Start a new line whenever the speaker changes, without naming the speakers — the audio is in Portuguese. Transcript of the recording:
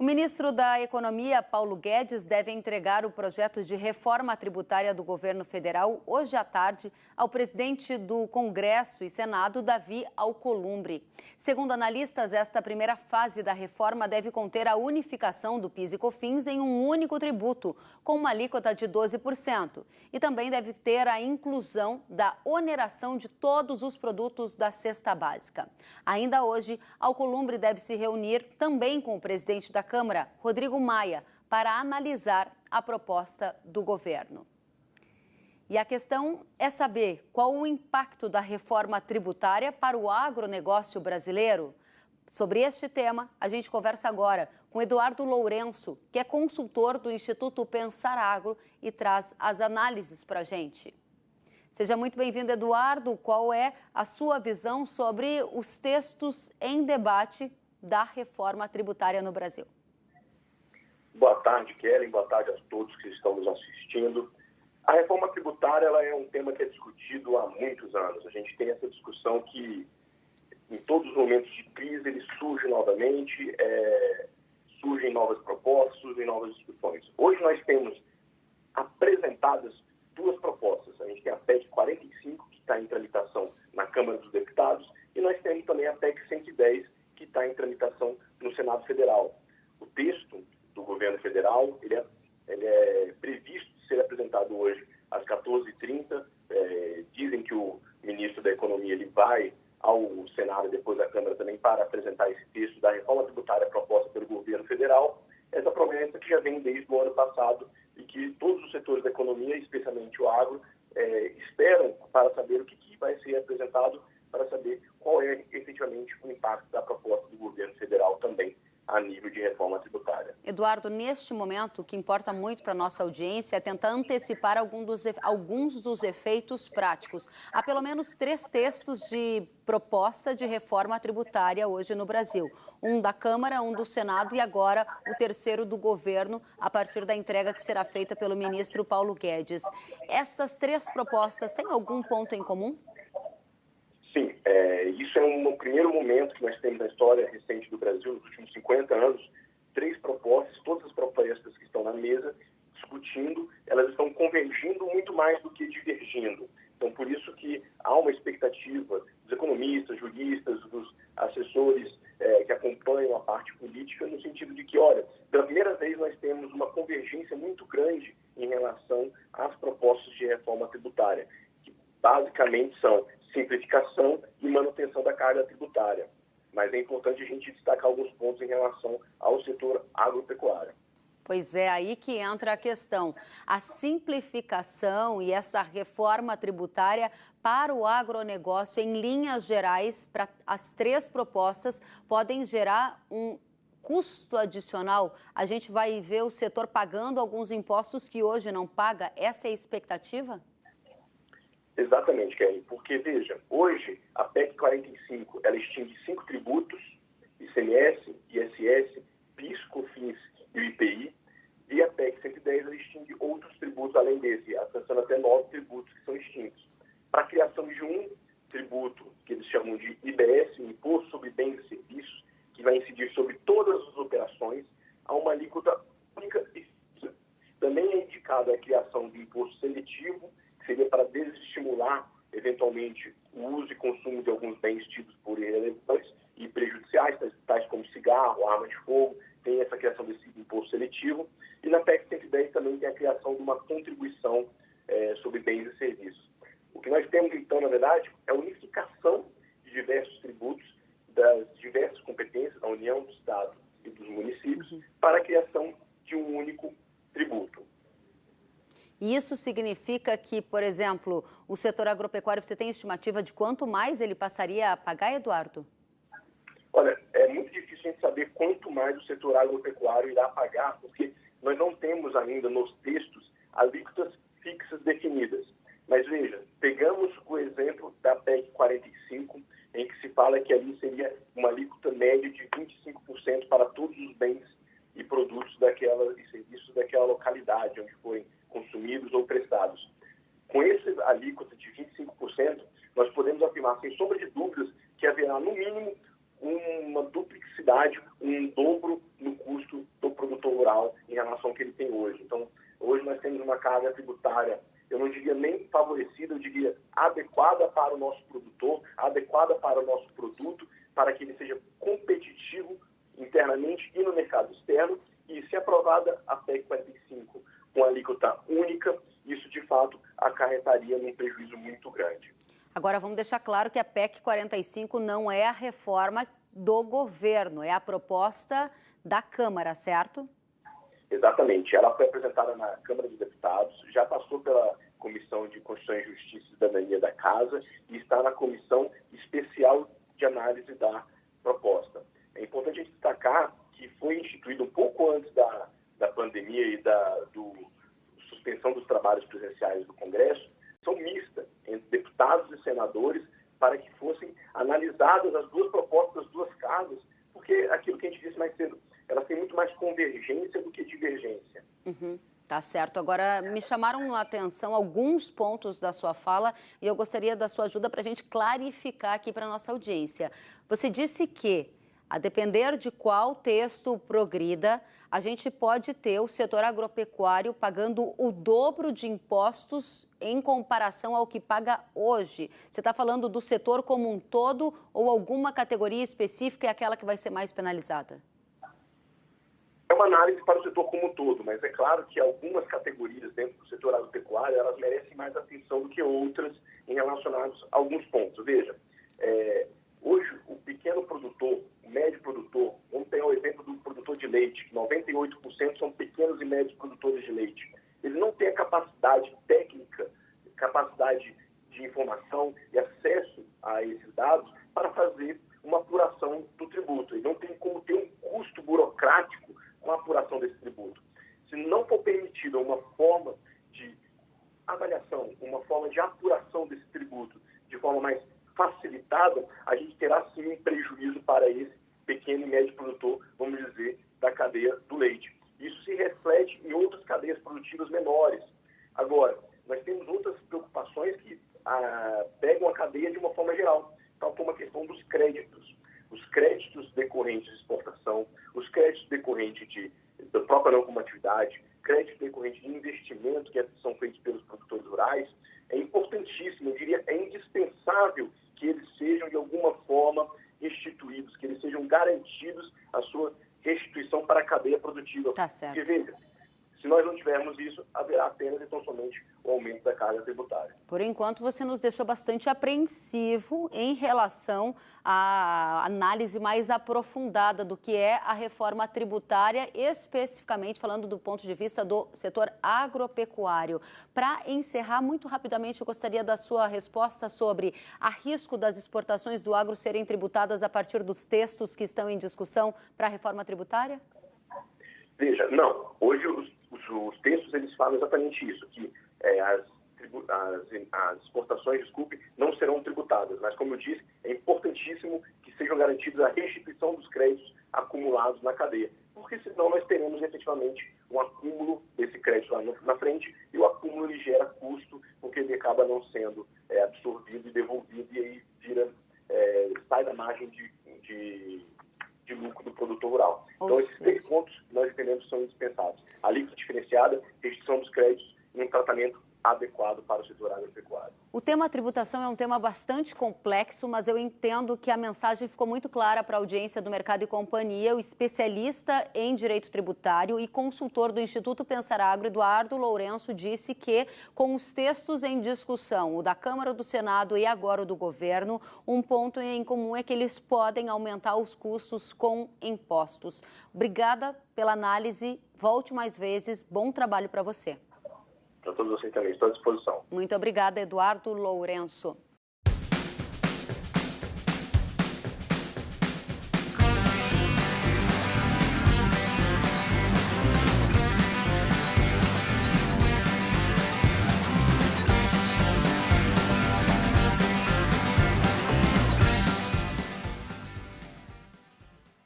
O ministro da Economia, Paulo Guedes, deve entregar o projeto de reforma tributária do governo federal hoje à tarde ao presidente do Congresso e Senado, Davi Alcolumbre. Segundo analistas, esta primeira fase da reforma deve conter a unificação do PIS e COFINS em um único tributo, com uma alíquota de 12%. E também deve ter a inclusão da oneração de todos os produtos da cesta básica. Ainda hoje, Alcolumbre deve se reunir também com o presidente da Câmara, Rodrigo Maia, para analisar a proposta do governo. E a questão é saber qual o impacto da reforma tributária para o agronegócio brasileiro. Sobre este tema, a gente conversa agora com Eduardo Lourenço, que é consultor do Instituto Pensar Agro e traz as análises para a gente. Seja muito bem-vindo, Eduardo. Qual é a sua visão sobre os textos em debate da reforma tributária no Brasil?
Boa tarde, Kellen. Boa tarde a todos que estão nos assistindo. A reforma tributária ela é um tema que é discutido há muitos anos. A gente tem essa discussão que, em todos os momentos de crise, ele surge novamente, surgem novas propostas, surgem novas discussões. Hoje nós temos apresentadas duas propostas. A gente tem a PEC 45, que está em tramitação na Câmara dos Deputados, e nós temos também a PEC 110, que está em tramitação no Senado Federal. O texto do governo federal, ele é previsto ser apresentado hoje às 14h30. Dizem que o ministro da Economia ele vai ao Senado e depois à Câmara também para apresentar esse texto da reforma tributária proposta pelo governo federal. Essa promessa que já vem desde o ano passado e que todos os setores da economia, especialmente o agro, esperam para saber o que vai ser apresentado, para saber qual é efetivamente o impacto da proposta do governo federal também a nível de reforma tributária.
Eduardo, neste momento, o que importa muito para a nossa audiência é tentar antecipar alguns dos efeitos práticos. Há pelo menos 3 textos de proposta de reforma tributária hoje no Brasil. Um da Câmara, um do Senado e agora o terceiro do governo, a partir da entrega que será feita pelo ministro Paulo Guedes. Estas 3 propostas têm algum ponto em comum?
Sim, isso é um primeiro momento que nós temos na história recente do Brasil, nos últimos 50 anos, 3 propostas, todas as propostas que estão na mesa, discutindo, elas estão convergindo muito mais do que divergindo. Então, por isso que há uma expectativa dos economistas, juristas, dos assessores que acompanham a parte política, no sentido de que, olha, pela primeira vez nós temos uma convergência muito grande em relação às propostas de reforma tributária, que basicamente são simplificação e manutenção da carga tributária. Mas é importante a gente destacar alguns pontos em relação ao setor agropecuário.
Pois é, aí que entra a questão. A simplificação e essa reforma tributária para o agronegócio, em linhas gerais, para as 3 propostas, podem gerar um custo adicional. A gente vai ver o setor pagando alguns impostos que hoje não paga. Essa é a expectativa?
Exatamente, Kelly, porque, veja, hoje a PEC 45, ela extingue 5 tributos, ICMS, ISS, PIS, COFINS e o IPI, e a PEC 110, ela extingue outros tributos além desse, alcançando até 9 tributos que são extintos. Para a criação de um tributo, que eles chamam de IBS, Imposto sobre Bens e Serviços, que vai incidir sobre todas as operações, há uma alíquota única e fixa. Também é indicada a criação de imposto seletivo, seria para desestimular, eventualmente, o uso e consumo de alguns bens tidos por irrelevantes e prejudiciais, tais como cigarro, arma de fogo, tem essa criação desse imposto seletivo. E na PEC 110 também tem a criação de uma contribuição sobre bens e serviços. O que nós temos, então, na verdade, é a unificação de diversos tributos, das diversas competências da União, do Estado e dos municípios, para a criação de um único tributo.
E isso significa que, por exemplo, o setor agropecuário, você tem estimativa de quanto mais ele passaria a pagar, Eduardo?
Olha, é muito difícil a gente saber quanto mais o setor agropecuário irá pagar, porque nós não temos ainda nos textos alíquotas fixas definidas. Mas veja, pegamos o exemplo da PEC 45, em que se fala que ali seria uma alíquota média de 25% para todos os bens e produtos e serviços daquela localidade onde forem consumidos ou prestados. Com esse alíquota de 25%, nós podemos afirmar, sem sombra de dúvidas, que haverá, no mínimo, uma duplicidade, um dobro no custo produtor rural em relação ao que ele tem hoje. Então, hoje nós temos uma carga tributária, eu não diria nem favorecida, eu diria adequada para o nosso produtor, adequada para o nosso produto, para que ele seja competitivo internamente e no mercado externo. E se aprovada a PEC 45 com alíquota única, isso de fato acarretaria num prejuízo muito grande.
Agora vamos deixar claro que a PEC 45 não é a reforma do governo, é a proposta da Câmara, certo?
Exatamente. Ela foi apresentada na Câmara dos Deputados, já passou pela Comissão de Constituição e Justiça e Cidadania da Casa e está na Comissão Especial de Análise da Proposta. É importante a gente destacar que foi instituído um pouco antes da pandemia e da suspensão dos trabalhos presenciais do Congresso, são mista entre deputados e senadores para que fossem analisadas as duas propostas das duas casas, porque aquilo que a gente disse mais cedo, elas têm muito mais convergência do que divergência.
Tá certo. Agora, me chamaram a atenção alguns pontos da sua fala e eu gostaria da sua ajuda para a gente clarificar aqui para a nossa audiência. Você disse que, a depender de qual texto progrida, a gente pode ter o setor agropecuário pagando o dobro de impostos em comparação ao que paga hoje. Você está falando do setor como um todo ou alguma categoria específica é aquela que vai ser mais penalizada?
É uma análise para o setor como um todo, mas é claro que algumas categorias dentro do setor agropecuário, elas merecem mais atenção do que outras em relacionados a alguns pontos. Veja, hoje o pequeno produtor, o médio produtor, vamos pegar o exemplo do produtor de leite, 98% são pequenos e médios produtores de leite. Ele não tem a capacidade técnica, capacidade de informação e acesso a esses dados para fazer uma apuração do tributo. Ele não tem como ter um custo burocrático com a apuração desse tributo. Se não for permitida uma forma de avaliação, uma forma de apuração desse tributo de forma mais facilitada, a gente terá sim um prejuízo para esse pequeno e médio produtor, vamos dizer, da cadeia do leite. Isso se reflete em outras cadeias produtivas menores. Agora, nós temos outras preocupações que pegam a cadeia de uma forma geral, tal como a questão dos créditos. Os créditos decorrentes de exportação, os créditos decorrentes da própria não combatividade, créditos decorrentes de investimento que são feitos pelos produtores rurais, é importantíssimo, eu diria, é indispensável que eles sejam de alguma forma restituídos, que eles sejam garantidos a sua restituição para a cadeia produtiva.
Tá certo.
Porque, veja, se nós não tivermos isso, haverá apenas e tão somente o aumento da carga tributária.
Por enquanto, você nos deixou bastante apreensivo em relação à análise mais aprofundada do que é a reforma tributária, especificamente falando do ponto de vista do setor agropecuário. Para encerrar, muito rapidamente, eu gostaria da sua resposta sobre a risco das exportações do agro serem tributadas a partir dos textos que estão em discussão para a reforma tributária?
Veja, não. Hoje os textos eles falam exatamente isso, que as exportações, não serão tributadas. Mas, como eu disse, é importantíssimo que sejam garantidos a restituição dos créditos acumulados na cadeia. Porque senão nós teremos efetivamente um acúmulo desse crédito lá na frente e o acúmulo ele gera custo, porque ele acaba não sendo absorvido e devolvido e aí sai da margem de lucro do produtor rural. Então, esses três pontos que nós entendemos são indispensáveis. A alíquota diferenciada, restrição dos créditos e um tratamento adequado para o setor agropecuário.
O tema tributação é um tema bastante complexo, mas eu entendo que a mensagem ficou muito clara para a audiência do Mercado e Companhia. O especialista em direito tributário e consultor do Instituto Pensar Agro, Eduardo Lourenço, disse que, com os textos em discussão, o da Câmara, do Senado e agora o do governo, um ponto em comum é que eles podem aumentar os custos com impostos. Obrigada pela análise. Volte mais vezes. Bom trabalho para você.
Para todos vocês também, estou à disposição.
Muito obrigada, Eduardo Lourenço.